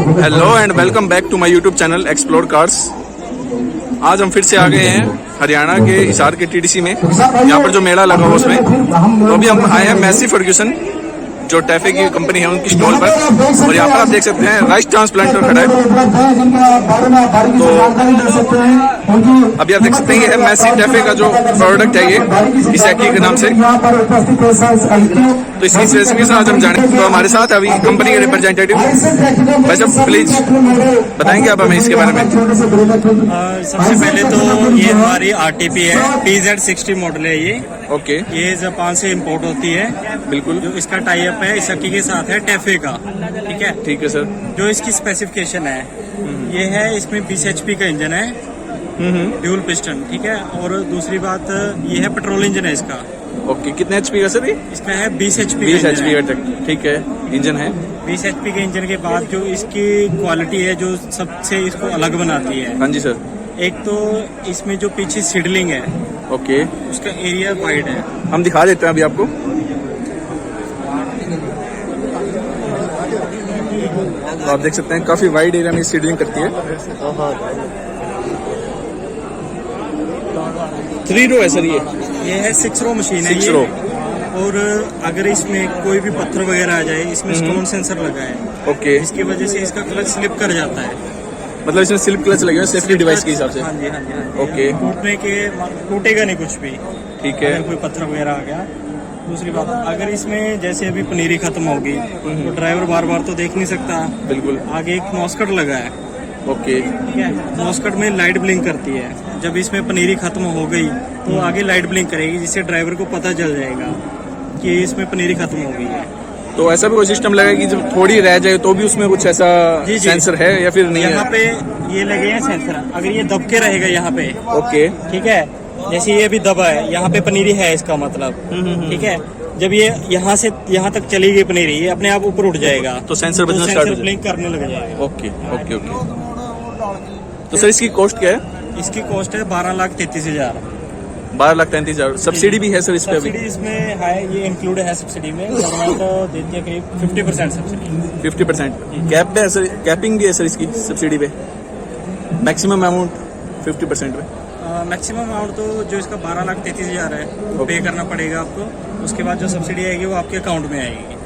Hello and welcome back to my YouTube channel explore cars. आज हम फिर से आ गए हैं हरियाणा के हिसार के टीडीसी में। यहाँ पर जो मेला लगा हुआ उसमें तो अभी हम आए हैं मैसी फर्ग्यूसन जो टैफे की कंपनी है उनकी स्टॉल पर। और यहाँ पर आप देख सकते हैं राइस ट्रांसप्लांटर खड़ा है। तो अभी आप देख सकते हैं ये मैसी टैफे का जो प्रोडक्ट है ये इसैकी के नाम से। तो इसकी रेसिपी से आज हम जाने। तो हमारे साथ अभी कंपनी के रिप्रेजेंटेटिव भाई साहब प्लीज बताएंगे आप हमें इसके बारे में। सबसे पहले तो ये हमारी आरटीपी है, PZ60 मॉडल है ये। ओके, ये जापान से इंपोर्ट होती है। बिल्कुल। जो इसका टाई अप है इसकी के साथ है टैफे का। ठीक है, ठीक है सर। जो इसकी स्पेसिफिकेशन है ये है, इसमें 20 HP का इंजन है, ड्यूल पिस्टन। ठीक है, और दूसरी बात ये है पेट्रोल इंजन है इसका। ओके, कितने HP का सर ये? इसका है 20 HP 20 HP का तक। ठीक है, इंजन है 20 HP के इंजन के बाद जो इसकी क्वालिटी है जो सबसे इसको अलग बनाती है। हाँ जी सर। एक तो इसमें जो पीछे सीडलिंग है ओके, उसका एरिया वाइड है। हम दिखा देते हैं अभी आपको। तो आप देख सकते हैं काफी वाइड एरिया में सीडलिंग करती है। 3 रो है सर ये है 6 रो मशीन है 6 ये। रो। और अगर इसमें कोई भी पत्थर वगैरह आ जाए, इसमें स्टोन सेंसर लगा है। ओके, इसकी वजह से इसका क्लच स्लिप कर जाता है। मतलब इसमें स्लिप क्लच लगे हुए सेफ्टी डिवाइस के हिसाब से। हाँ जी, हाँ जी, हाँ जी। ओके, टूटेगा नहीं कुछ भी। ठीक है। अगर कोई पत्थर वगैरह आ गया। दूसरी बात, अगर इसमें जैसे अभी पनीरी खत्म होगी तो ड्राइवर बार बार तो देख नहीं सकता। बिल्कुल। आगे एक नॉस्कट लगा है। ओके, ठीक है, नॉस्कट में लाइट ब्लिंक करती है। जब इसमें पनीरी खत्म हो गई तो आगे लाइट ब्लिंक करेगी, जिससे ड्राइवर को पता चल जाएगा कि इसमें पनीरी खत्म हो गई है। तो ऐसा भी कोई सिस्टम लगा कि जब थोड़ी रह जाए तो भी उसमें कुछ ऐसा सेंसर है या फिर नहीं? यहाँ पे ये लगे हैं सेंसर। अगर ये दब के रहेगा यहाँ पे, ओके, ठीक है, जैसे ये भी दबा है, यहाँ पे पनीरी है इसका मतलब। ठीक है, जब ये यहाँ से यहाँ तक चली गई पनीरी, ये अपने आप ऊपर उठ जाएगा तो सेंसर बजना स्टार्ट हो ब्लिंक करने लग जाएगा। Okay okay okay. तो सर इसकी कॉस्ट क्या है? इसकी कॉस्ट है 12,33,000। 12,33,000। सब्सिडी भी है सर इस पे अभी? सब्सिडी इसमें है, ये इंक्लूड है सब्सिडी में। गवर्नमेंट देती है करीब 50% सब्सिडी। 50%। कैप है सर, कैपिंग भी है सर इसकी सब्सिडी पे? मैक्सिमम अमाउंट 50% पे? मैक्सिमम अमाउंट तो जो इसका 12,33,000 है वो पे करना पड़ेगा आपको। उसके बाद जो सब्सिडी आएगी वो आपके अकाउंट में आएगी।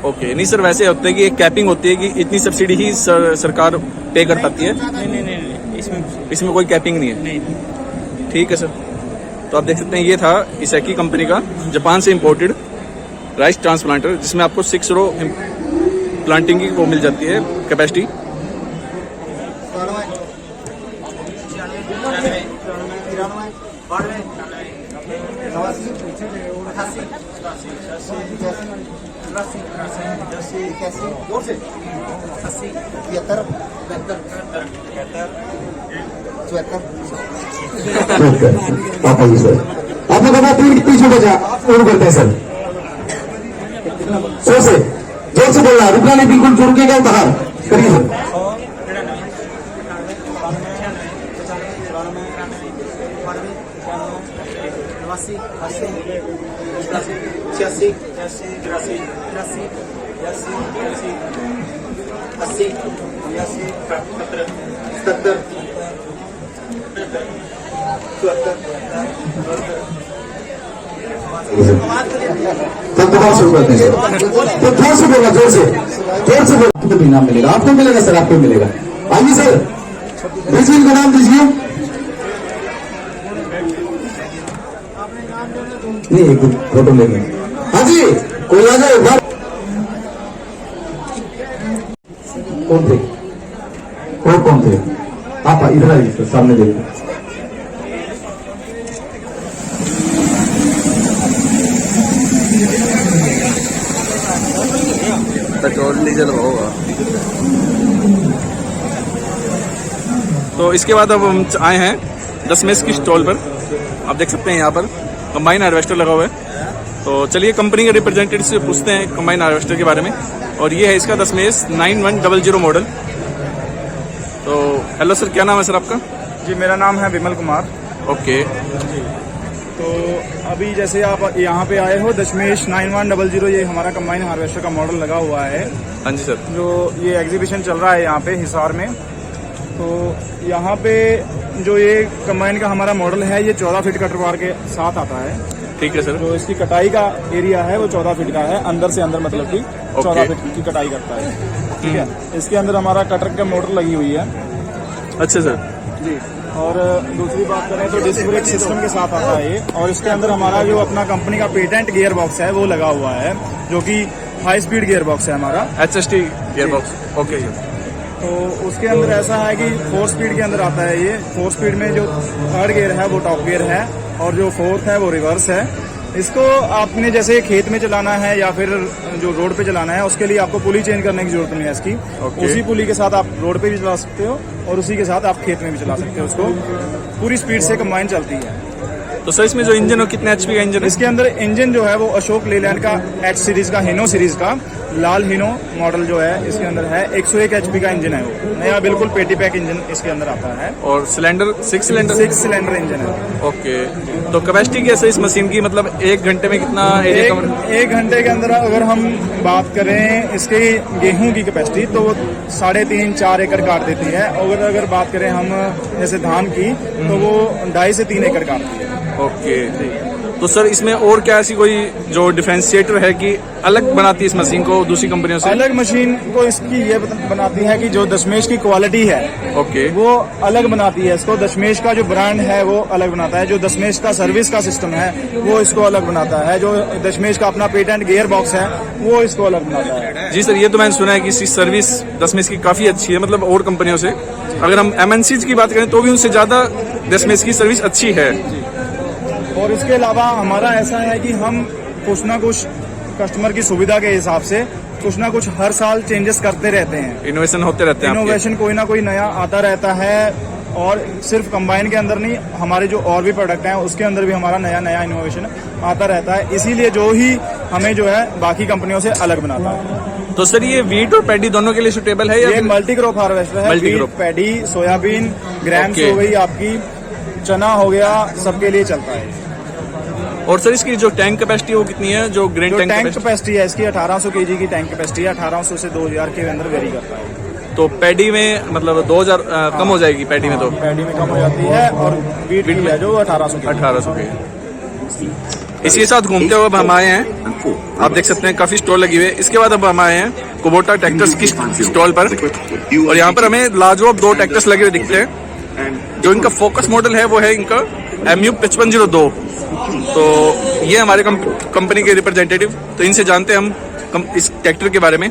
ओके, नहीं सर वैसे होता है कि एक कैपिंग होती है कि इतनी सब्सिडी ही सरकार पे कर पाती है? नहीं, इसमें कोई कैपिंग नहीं है? नहीं। ठीक है सर। तो आप देख सकते हैं ये था इसैकी कंपनी का जापान से इंपोर्टेड राइस ट्रांसप्लांटर, जिसमें आपको 6 रो प्लांटिंग की वो मिल जाती है कैपेसिटी। पापा जी सर, आपने कहा पीछे बजा शुरू करते हैं सर। जोर से बोलना, रुकना नहीं, बिल्कुल जोर के क्या बाहर करिए सर। तो दोबारा शुरू करते हैं सर। तो जोर से बोलना, जोर से बोलना। आपको भी नाम मिलेगा, आपको मिलेगा सर, आपको मिलेगा। आइए सर, दीजिए इनका नाम दीजिए। नहीं, एक फोटो लेंगे। हाँ जी, कोई आ जाए बाहर। कौन थे और कौन थे? आप इधर आइए सर, सामने देखिए। पेट्रोल डीजल होगा। तो इसके बाद अब हम आए हैं दशमेश की स्टॉल पर। आप देख सकते हैं यहाँ पर कंबाइन हार्वेस्टर लगा हुआ है। तो चलिए कंपनी के रिप्रेजेंटेटिव से पूछते हैं कंबाइन हार्वेस्टर के बारे में। और ये है इसका दशमेश 9100 मॉडल। तो हेलो सर, क्या नाम है सर आपका? जी, मेरा नाम है विमल कुमार। ओके। तो अभी जैसे आप यहाँ पे आए हो, दशमेश 9100, ये हमारा कंबाइन हार्वेस्टर का मॉडल लगा हुआ है। हाँ जी सर। जो ये एग्जीबिशन चल रहा है यहाँ पे हिसार में, तो यहाँ पे जो ये कंबाइन का हमारा मॉडल है, ये 14 फीट कटर बार के साथ आता है। ठीक है सर। जो इसकी कटाई का एरिया है वो 14 फीट का है, अंदर से अंदर, मतलब कि 14 फीट की कटाई करता है। ठीक है। इसके अंदर हमारा कटर का मोटर लगी हुई है। अच्छा सर जी। और दूसरी बात करें तो डिस्क ब्रेक सिस्टम के साथ आता है ये, और इसके अंदर हमारा जो अपना कंपनी का पेटेंट गियर बॉक्स है वो लगा हुआ है, जो कि हाई स्पीड गियर बॉक्स है हमारा, HST gear box. Okay sir. तो उसके अंदर ऐसा है कि 4 स्पीड के अंदर आता है ये। 4 स्पीड में जो 3rd गियर है वो टॉप गियर है, और जो 4th है वो रिवर्स है। इसको आपने जैसे खेत में चलाना है या फिर जो रोड पे चलाना है, उसके लिए आपको पुली चेंज करने की जरूरत नहीं है इसकी। उसी पुली के साथ आप रोड पे भी चला सकते हो और उसी के साथ आप खेत में भी चला सकते हो। उसको पूरी स्पीड से कंबाइन चलती है। तो सर इसमें जो इंजन हो, कितने HP का इंजन है? इसके अंदर इंजन जो है वो अशोक लेलैंड का H सीरीज का, हिनो सीरीज का लाल हिनो मॉडल जो है इसके अंदर है। 101 HP का इंजन है वो, नया बिल्कुल पेटी पैक इंजन इसके अंदर आता है। और सिलेंडर 6 सिलेंडर इंजन है। ओके। तो कैपेसिटी कैसे इस मशीन की, मतलब 1 घंटे में कितना एरिया कवर? 1 घंटे के अंदर अगर हम बात करें इसके गेहूं की कैपेसिटी, तो वो 3.5-4 एकड़ काट देती है। और अगर बात करें हम जैसे धान की, तो वो 2.5 से 3 एकड़ काटती है। ओके। तो सर इसमें और क्या ऐसी कोई जो डिफरेंशिएटर है कि अलग बनाती है इस मशीन को दूसरी कंपनियों से? अलग मशीन को इसकी ये बनाती है कि जो दशमेश की क्वालिटी है, ओके, वो अलग बनाती है इसको। दशमेश का जो ब्रांड है वो अलग बनाता है। जो दशमेश का सर्विस का सिस्टम है वो इसको अलग बनाता है। जो दशमेश का अपना पेटेंट गियर बॉक्स है वो इसको अलग बनाता है। जी सर, ये तो मैंने सुना है कि इसकी सर्विस दशमेश की काफी अच्छी है, मतलब और कंपनियों से। अगर हम MNCs की बात करें तो भी उनसे ज्यादा दशमेश की सर्विस अच्छी है। और इसके अलावा हमारा ऐसा है कि हम कुछ ना कुछ कस्टमर की सुविधा के हिसाब से कुछ ना कुछ हर साल चेंजेस करते रहते हैं। इनोवेशन होते रहते हैं। इनोवेशन कोई ना कोई नया आता रहता है। और सिर्फ कंबाइन के अंदर नहीं, हमारे जो और भी प्रोडक्ट हैं उसके अंदर भी हमारा नया नया इनोवेशन आता रहता है। इसीलिए जो ही हमें जो है बाकी कंपनियों से अलग बनाता है। तो सर ये वीट और पैडी दोनों के लिए सूटेबल है या ये मल्टी क्रॉप हार्वेस्टर है। वीट, पैडी, सोयाबीन, ग्राम्स हो गई आपकी, चना हो गया, सबके लिए चलता है। और सर इसकी जो टैंक कैपेसिटी वो कितनी है? जो ग्रेन टैंक कैपेसिटी है इसकी 1800 kg की टैंक कैपेसिटी है। 1800 से 2000 के अंदर वेरी करता है। तो पैडी में मतलब 2000 कम हो जाएगी पैडी में? तो पैडी में कम हो जाती है। और वीट में है जो 1800 के। इसी के साथ घूमते हुए अब हम आए हैं, आप देख सकते हैं काफी स्टॉल लगी हुई है। इसके बाद अब हम आए हैं कुबोटा ट्रैक्टर्स की स्टॉल पर, और यहाँ पर हमें लाजवाब 2 ट्रैक्टर्स लगे हुए दिखते हैं। जो इनका फोकस मॉडल है वो है इनका MU 5502। तो ये हमारे कंपनी के रिप्रेजेंटेटिव, तो इनसे जानते हैं हम इस ट्रैक्टर के बारे में।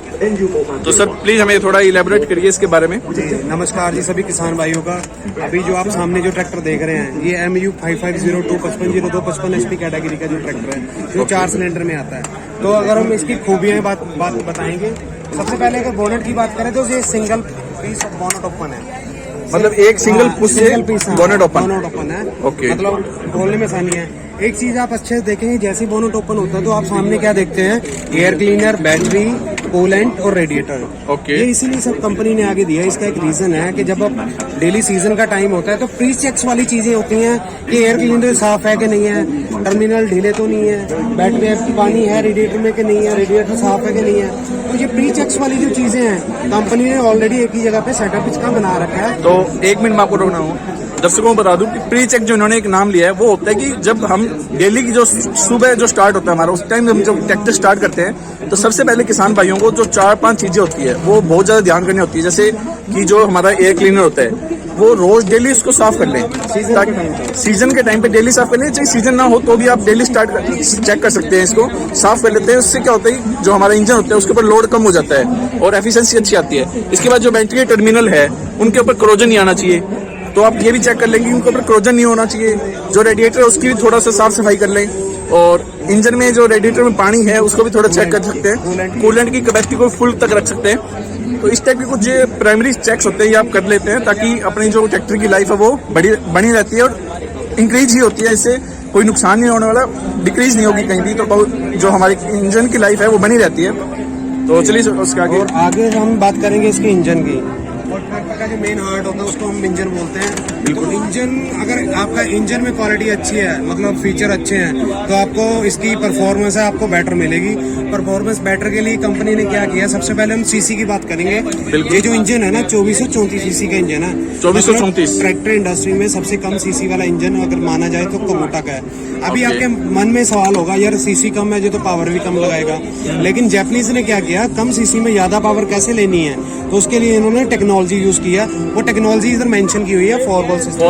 तो सर प्लीज हमें थोड़ा इलेबोरेट करिए इसके बारे में। जी नमस्कार जी सभी किसान भाइयों का। अभी जो आप सामने जो ट्रैक्टर देख रहे हैं ये MU 5502 5502 55 HP कैटेगरी का जो ट्रैक्टर है, जो 4 सिलेंडर में आता है। तो अगर हम इसकी खूबियां बात बताएंगे, सबसे पहले अगर बोनट की बात करें तो ये सिंगल पीस बोनट ओपन है। मतलब एक सिंगल पुश से बोनट ओपन है। ओके। मतलब खोलने में आसानी है। एक चीज आप अच्छे से देखेंगे, जैसे बोनट ओपन होता है तो आप सामने क्या देखते हैं, एयर क्लीनर, बैटरी, कूलेंट और रेडिएटर। ओके। ये इसीलिए सब कंपनी ने आगे दिया है। इसका एक रीजन है कि जब अब डेली सीजन का टाइम होता है तो प्री चेक्स वाली चीजें होती हैं कि एयर क्लीनर साफ है कि नहीं है, टर्मिनल ढीले तो नहीं है, बैटरी पानी है रेडिएटर में कि नहीं है, रेडिएटर साफ है कि नहीं है। तो ये प्री चेक्स वाली जो चीजें हैं कंपनी ने ऑलरेडी एक ही जगह पे सेटअप इसका बना रखा है। तो 1 मिनट मैं आपको रोकना हूँ, दर्शकों को बता दूं कि प्री चेक जो इन्होंने एक नाम लिया है वो होता है कि जब हम डेली की जो सुबह जो स्टार्ट होता है हमारा, उस टाइम हम जब ट्रैक्टर स्टार्ट करते हैं तो सबसे पहले किसान भाइयों को जो 4-5 चीजें होती है वो बहुत ज्यादा ध्यान करनी होती है। जैसे कि जो हमारा एयर क्लीनर होता है वो रोज डेली उसको साफ कर लें, सीजन के टाइम पे डेली साफ कर लें। चाहे सीजन ना हो तो भी आप डेली चेक कर सकते हैं, इसको साफ कर लेते हैं। उससे क्या होता है, जो हमारा इंजन होता है उसके ऊपर लोड कम हो जाता है और एफिशिएंसी अच्छी आती है। इसके बाद जो बैटरी के टर्मिनल है उनके ऊपर क्रोजन नहीं आना चाहिए, तो आप ये भी चेक कर लेंगे उनके ऊपर क्रोजन नहीं होना चाहिए। जो रेडिएटर है उसकी भी थोड़ा सा साफ सफाई कर लें, और इंजन में जो रेडिएटर में पानी है उसको भी थोड़ा चेक कर सकते हैं। कूलेंट की कैपेसिटी को फुल तक रख सकते हैं। तो इस टाइप के कुछ प्राइमरी चेक्स होते हैं ये आप कर लेते हैं, ताकि अपनी जो ट्रैक्टर की लाइफ है वो बनी रहती है और इंक्रीज ही होती है। इससे कोई नुकसान नहीं होने वाला, डिक्रीज नहीं होगी कहीं भी। तो जो हमारी इंजन की लाइफ है वो बनी रहती है। तो चलिए उसके आगे हम बात करेंगे इसके इंजन की। और ट्रैक्टर का जो मेन हार्ट होता है उसको हम इंजन बोलते हैं। तो इंजन, अगर आपका इंजन में क्वालिटी अच्छी है, मतलब फीचर अच्छे हैं, तो आपको इसकी परफॉर्मेंस है आपको बेटर मिलेगी। परफॉर्मेंस बेटर के लिए कंपनी ने क्या किया, सबसे पहले हम सीसी की बात करेंगे। ये जो इंजन है ना 2434 सीसी का इंजन है। 2434 ट्रैक्टर इंडस्ट्री में सबसे कम सीसी वाला इंजन अगर माना जाए तो कुबोटा का है। अभी आपके मन में सवाल होगा यार सीसी कम है जो तो पावर भी कम लगाएगा, लेकिन जापानीज ने क्या किया, कम सीसी में ज्यादा पावर कैसे लेनी है, तो उसके लिए इन्होंने टेक्नोलॉजी यूज किया। वो टेक्नोलॉजी इधर मेंशन की हुई है 4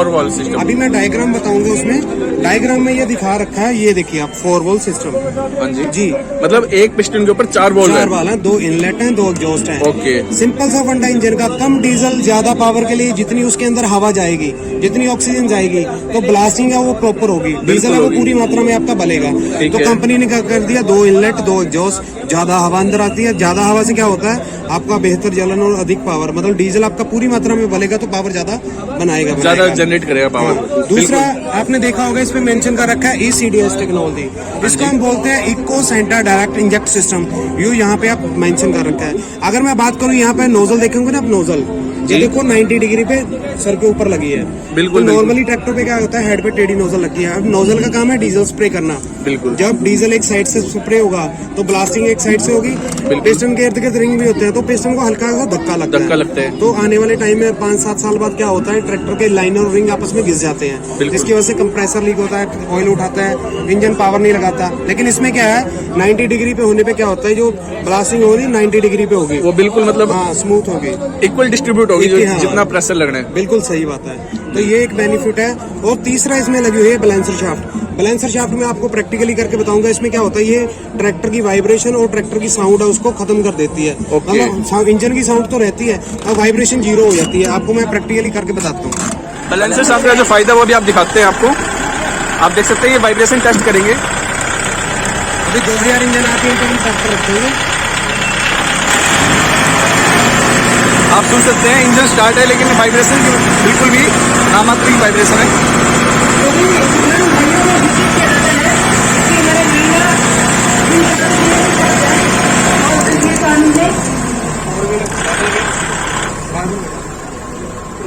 वॉल्व सिस्टम। अभी मैं डायग्राम बताऊंगा, उसमें डायग्राम में ये दिखा रखा है, ये देखिए आप 4 वॉल्व सिस्टम। हाँ जी जी, मतलब एक पिस्टन के ऊपर 4 वॉल्व है। 4 वाल्व है, 2 इनलेट हैं, 2 एग्जॉस्ट हैं। ओके। सिंपल सा फंडा इंजन का, कम डीजल ज्यादा पावर के लिए जितनी उसके अंदर हवा जाएगी, जितनी ऑक्सीजन जाएगी, तो ब्लास्टिंग है वो प्रॉपर होगी, डीजल है वो पूरी मात्रा में आपका बलेगा। तो कंपनी ने क्या कर दिया, 2 इनलेट 2 एग्जॉस्ट, ज्यादा हवा अंदर आती है। ज्यादा हवा से क्या होता है, आपका बेहतर जलन और अधिक पावर, मतलब डीजल आपका पूरी मात्रा में बलेगा तो पावर ज्यादा बनाएगा, ज्यादा जनरेट करेगा पावर। दूसरा आपने देखा होगा इसमें मेंशन कर रखा है ECDS टेक्नोलॉजी, इसको हम बोलते हैं eco centre direct inject system. You यहाँ पे आप मेंशन कर रखा है। अगर मैं बात करूँ यहाँ पे नोजल देखेंगे ना आप, नोजल ये देखो 90 डिग्री पे सर के ऊपर लगी है। बिल्कुल। नॉर्मली ट्रैक्टर पे क्या होता है, हेड पे टेढ़ी नोजल लगी है। अब नोजल का काम है डीजल स्प्रे करना। बिल्कुल। जब डीजल एक साइड से स्प्रे होगा तो ब्लास्टिंग एक साइड से होगी। पिस्टन के इर्द गिर्द रिंग भी होते हैं, तो पिस्टन को हल्का सा धक्का लगता है। तो आने वाले टाइम में 5-7 साल बाद क्या होता है, ट्रैक्टर के लाइनर और रिंग आपस में घिस जाते हैं, जिसकी वजह से कंप्रेसर लीक होता है, ऑयल उठाता है, इंजन पावर नहीं लगाता। लेकिन इसमें क्या है, 90 डिग्री पे होने पे क्या होता है, जो ब्लास्टिंग होगी 90 डिग्री पे होगी, वो बिल्कुल मतलब हाँ स्मूथ होगी, इक्वल डिस्ट्रीब्यूट होगी, जितना प्रेशर लगना है। बिल्कुल सही बात है। तो ये एक बेनिफिट है। और तीसरा इसमें लगी हुई है बैलेंसर शाफ्ट। बैलेंसर शाफ्ट में आपको प्रैक्टिकली करके बताऊंगा। इसमें क्या होता है, ये ट्रैक्टर की वाइब्रेशन और ट्रैक्टर की साउंड है उसको खत्म कर देती है। मतलब इंजन की साउंड तो रहती है और वाइब्रेशन 0 हो जाती है। आपको मैं प्रैक्टिकली करके बताता हूँ। बैलेंसर शाफ्ट का जो फायदा वो भी आप दिखाते हैं आपको। आप देख सकते हैं ये वाइब्रेशन टेस्ट करेंगे। अभी 2000 इंजन आके ट्रैक्टर रखेंगे, आप सुन सकते हैं इंजन स्टार्ट है, लेकिन वाइब्रेशन बिल्कुल भी नामात्र की वाइब्रेशन है।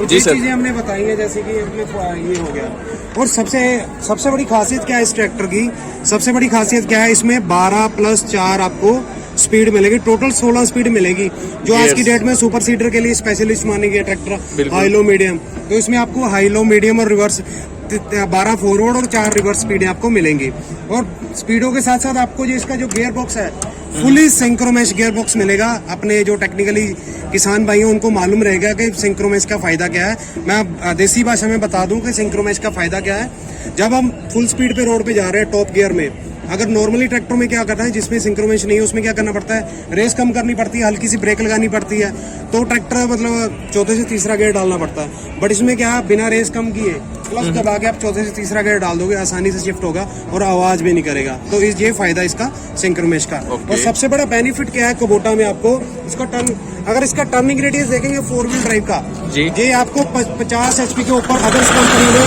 जी सर। चीजें हमने बताई है, जैसे कि ये हो गया। और सबसे बड़ी खासियत क्या है इस ट्रैक्टर की, सबसे बड़ी खासियत क्या है, इसमें 12+4 आपको स्पीड मिलेगी, टोटल 16 स्पीड मिलेगी, जो आज की डेट में सुपर सीडर के लिए स्पेशलिस्ट माने गए ट्रैक्टर, हाई लो मीडियम। तो इसमें आपको हाई लो मीडियम और रिवर्स 12 फॉरवर्ड और 4 रिवर्स स्पीडें आपको मिलेंगी। और स्पीडों के साथ साथ आपको जो इसका जो गियर बॉक्स है, फुली सिंक्रोमेश गियर बॉक्स मिलेगा। अपने जो टेक्निकली किसान भाई हैं उनको मालूम रहेगा कि सिंक्रोमेश का फायदा क्या है। मैं देसी भाषा में बता दूं कि सिंक्रोमेश का फायदा क्या है। जब हम फुल स्पीड पे रोड पे जा रहे हैं टॉप गियर में, अगर नॉर्मली ट्रैक्टर में क्या करता है, जिसमें सिंक्रोमेश नहीं है उसमें क्या करना पड़ता है, रेस कम करनी पड़ती है, हल्की सी ब्रेक लगानी पड़ती है, तो ट्रैक्टर मतलब चौथे से तीसरा गियर डालना पड़ता है। बट इसमें क्या, बिना रेस कम किए प्लस दबा के आप चौथे से तीसरा गियर डाल दोगे, आसानी से शिफ्ट होगा और आवाज भी नहीं करेगा। तो ये फायदा इसका सिंक्रोमेश का। और सबसे बड़ा बेनिफिट क्या है कुबोटा में, आपको इसका अगर इसका टर्निंग रेडियस देखेंगे 4 व्हील ड्राइव का, ये आपको 50 HP के ऊपर अदर्स कंपनी में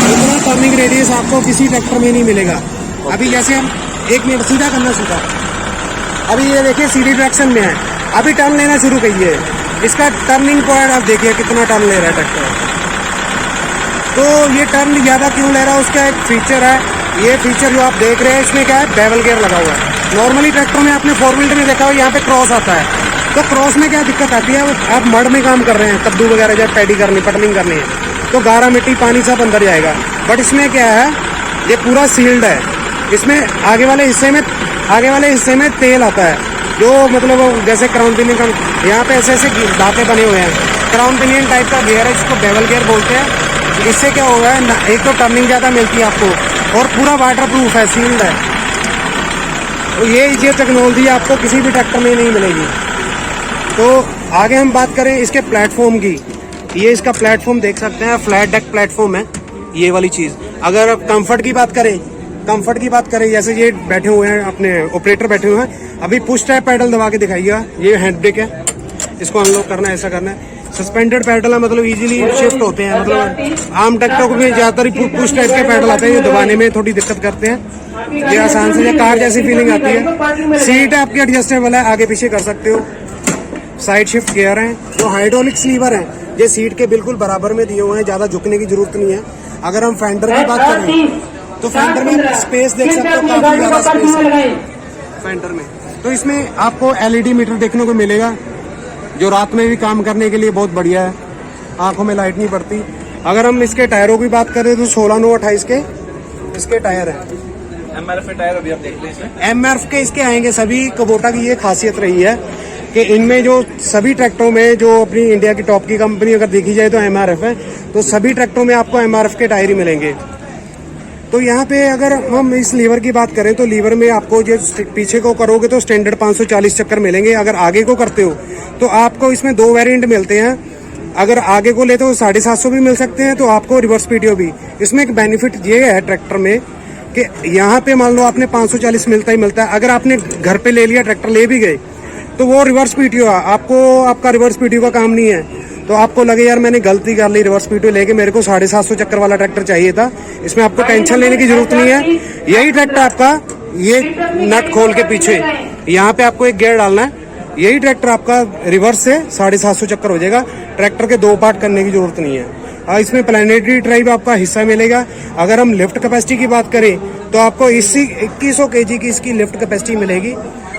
इतना टर्निंग रेडियस आपको किसी ट्रैक्टर में नहीं मिलेगा। अभी जैसे हम 1 मिनट सीधा करना सीखा, अभी ये देखिए सीधी डायरेक्शन में है, अभी टर्न लेना शुरू करिए, इसका टर्निंग पॉइंट आप देखिए कितना टर्न ले रहा है ट्रैक्टर। तो ये टर्न ज्यादा क्यों ले रहा है, उसका एक फीचर है। ये फीचर जो आप देख रहे हैं इसमें क्या है, बेवल गियर लगा हुआ है। नॉर्मली ट्रैक्टर में आपने 4 व्हीलर में देखा हो, यहाँ पे क्रॉस आता है, तो क्रॉस में क्या दिक्कत आती है, आप मड में काम कर रहे हैं, कद्दू वगैरह जब पैडी करनी, पटनिंग करनी है, तो गारा मिट्टी पानी सब अंदर जाएगा। बट इसमें क्या है, ये पूरा सील्ड है। इसमें आगे वाले हिस्से में तेल आता है, जो मतलब जैसे क्राउन पिनियन, यहाँ पे ऐसे दांते बने हुए हैं, क्राउन पिनियन टाइप का गियर है, इसको बेवल गियर बोलते हैं। इससे क्या होगा, एक तो टर्निंग ज्यादा मिलती है आपको और पूरा वाटर प्रूफ है, सील्ड है। तो ये टेक्नोलॉजी आपको किसी भी ट्रैक्टर में नहीं मिलेगी। तो आगे हम बात करें इसके प्लेटफॉर्म की, ये इसका प्लेटफॉर्म देख सकते हैं, फ्लैट डेक प्लेटफॉर्म है ये वाली चीज। अगर आप कंफर्ट की बात करें, जैसे ये बैठे हुए हैं अपने ऑपरेटर बैठे हुए हैं, अभी पुश टाइप पैडल दबा के दिखाइएगा, ये हैंड ब्रेक है, इसको अनलॉक करना है, ऐसा करना है। सस्पेंडेड पैडल है, मतलब इजीली शिफ्ट होते हैं, मतलब आम ट्रैक्टर में ज्यादातर पुश टाइप के पैडल आते हैं, ये दबाने में थोड़ी दिक्कत करते हैं। ये आसान से कार जैसी फीलिंग आती है। सीट आपकी एडजस्टेबल है, आगे पीछे कर सकते हो। साइड शिफ्ट गियर हैं, जो हाइड्रोलिक्स लीवर हैं, ये सीट के बिल्कुल बराबर में दिए हुए हैं, ज्यादा झुकने की जरूरत नहीं है। अगर हम फेंडर की बात करें तो फेंडर में स्पेस देख सकते हो, काफी ज्यादा स्पेस है फेंडर में। तो इसमें आपको एलईडी मीटर देखने को मिलेगा, जो रात में भी काम करने के लिए बहुत बढ़िया है, आंखों में लाइट नहीं पड़ती। अगर हम इसके टायरों की बात करें तो 16/9/28 के इसके टायर हैं। MRF टायर अभी आप देख लीजिए, MRF के इसके आएंगे सभी। कुबोटा की ये खासियत रही है कि इनमें जो सभी ट्रैक्टरों में जो अपनी इंडिया की टॉप की कंपनी अगर देखी जाए तो MRF है, तो सभी ट्रैक्टरों में आपको MRF के टायर ही मिलेंगे। तो यहाँ पे अगर हम इस लीवर की बात करें तो लीवर में आपको जो पीछे को करोगे तो स्टैंडर्ड 540 चक्कर मिलेंगे। अगर आगे को करते हो तो आपको इसमें 2 वेरिएंट मिलते हैं। अगर आगे को लेते हो 750 भी मिल सकते हैं, तो आपको रिवर्स PTO भी। इसमें एक बेनिफिट ये है ट्रैक्टर में कि यहाँ पे मान लो आपने 540 मिलता ही मिलता है। अगर आपने घर पे ले लिया, ट्रैक्टर ले भी गए, तो वो रिवर्स PTO है, आपको आपका रिवर्स PTO का काम नहीं है। तो आपको लगे यार मैंने गलती कर ली, रिवर्स PTO लेके मेरे को 750 चक्कर वाला ट्रैक्टर चाहिए था, इसमें आपको टेंशन लेने की जरूरत नहीं है। यही ट्रैक्टर आपका, ये नट खोल के पीछे यहाँ पे आपको एक गियर डालना है, यही ट्रैक्टर आपका रिवर्स से 750 चक्कर हो जाएगा। ट्रैक्टर के 2 पार्ट करने की जरूरत नहीं है। इसमें प्लैनेटरी ड्राइव आपका हिस्सा मिलेगा। अगर हम लिफ्ट कैपेसिटी की बात करें तो आपको इसी 2100 kg की इसकी लिफ्ट कैपेसिटी मिलेगी,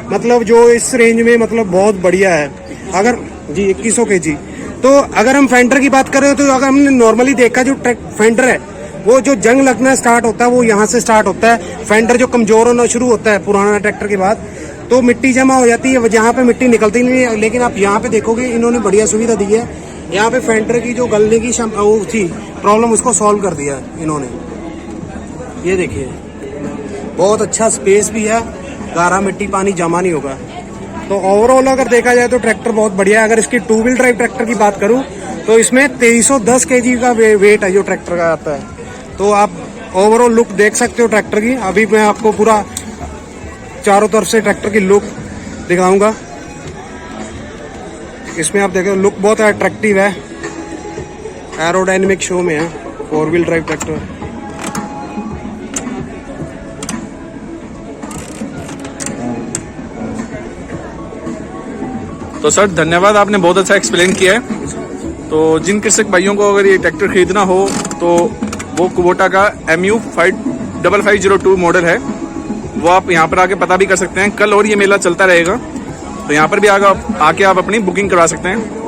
मतलब जो इस रेंज में मतलब बहुत बढ़िया है। अगर जी 2100 kg। तो अगर हम फेंडर की बात करें तो अगर हमने नॉर्मली देखा जो फेंडर है वो जो जंग लगना स्टार्ट होता है वो यहाँ से स्टार्ट होता है। फेंडर जो कमजोर होना शुरू होता है पुराना ट्रैक्टर के बाद, तो मिट्टी जमा हो जाती है, जहाँ पे मिट्टी निकलती नहीं है। लेकिन आप यहाँ पे देखोगे इन्होंने बढ़िया सुविधा दी है, यहाँ पे फेंडर की जो गलने की वो थी प्रॉब्लम, उसको सॉल्व कर दिया है इन्होंने। ये देखिए बहुत अच्छा स्पेस भी है, गारा मिट्टी पानी जमा नहीं होगा। तो ओवरऑल अगर देखा जाए तो ट्रैक्टर बहुत बढ़िया है। अगर इसकी 2 व्हील ड्राइव ट्रैक्टर की बात करूं तो इसमें 2310 kg का वेट है जो ट्रैक्टर का आता है। तो आप ओवरऑल लुक देख सकते हो ट्रैक्टर की। अभी मैं आपको पूरा चारों तरफ से ट्रैक्टर की लुक दिखाऊंगा। इसमें आप देखो लुक बहुत अट्रैक्टिव है, एरोडायनेमिक शो में है, 4 व्हील ड्राइव ट्रैक्टर। तो सर धन्यवाद, आपने बहुत अच्छा एक्सप्लेन किया है। तो जिन कृषक भाइयों को अगर ये ट्रैक्टर खरीदना हो तो वो कुबोटा का MU 5502 मॉडल है, वो आप यहाँ पर आके पता भी कर सकते हैं। कल और ये मेला चलता रहेगा, तो यहाँ पर भी आके आप अपनी बुकिंग करवा सकते हैं।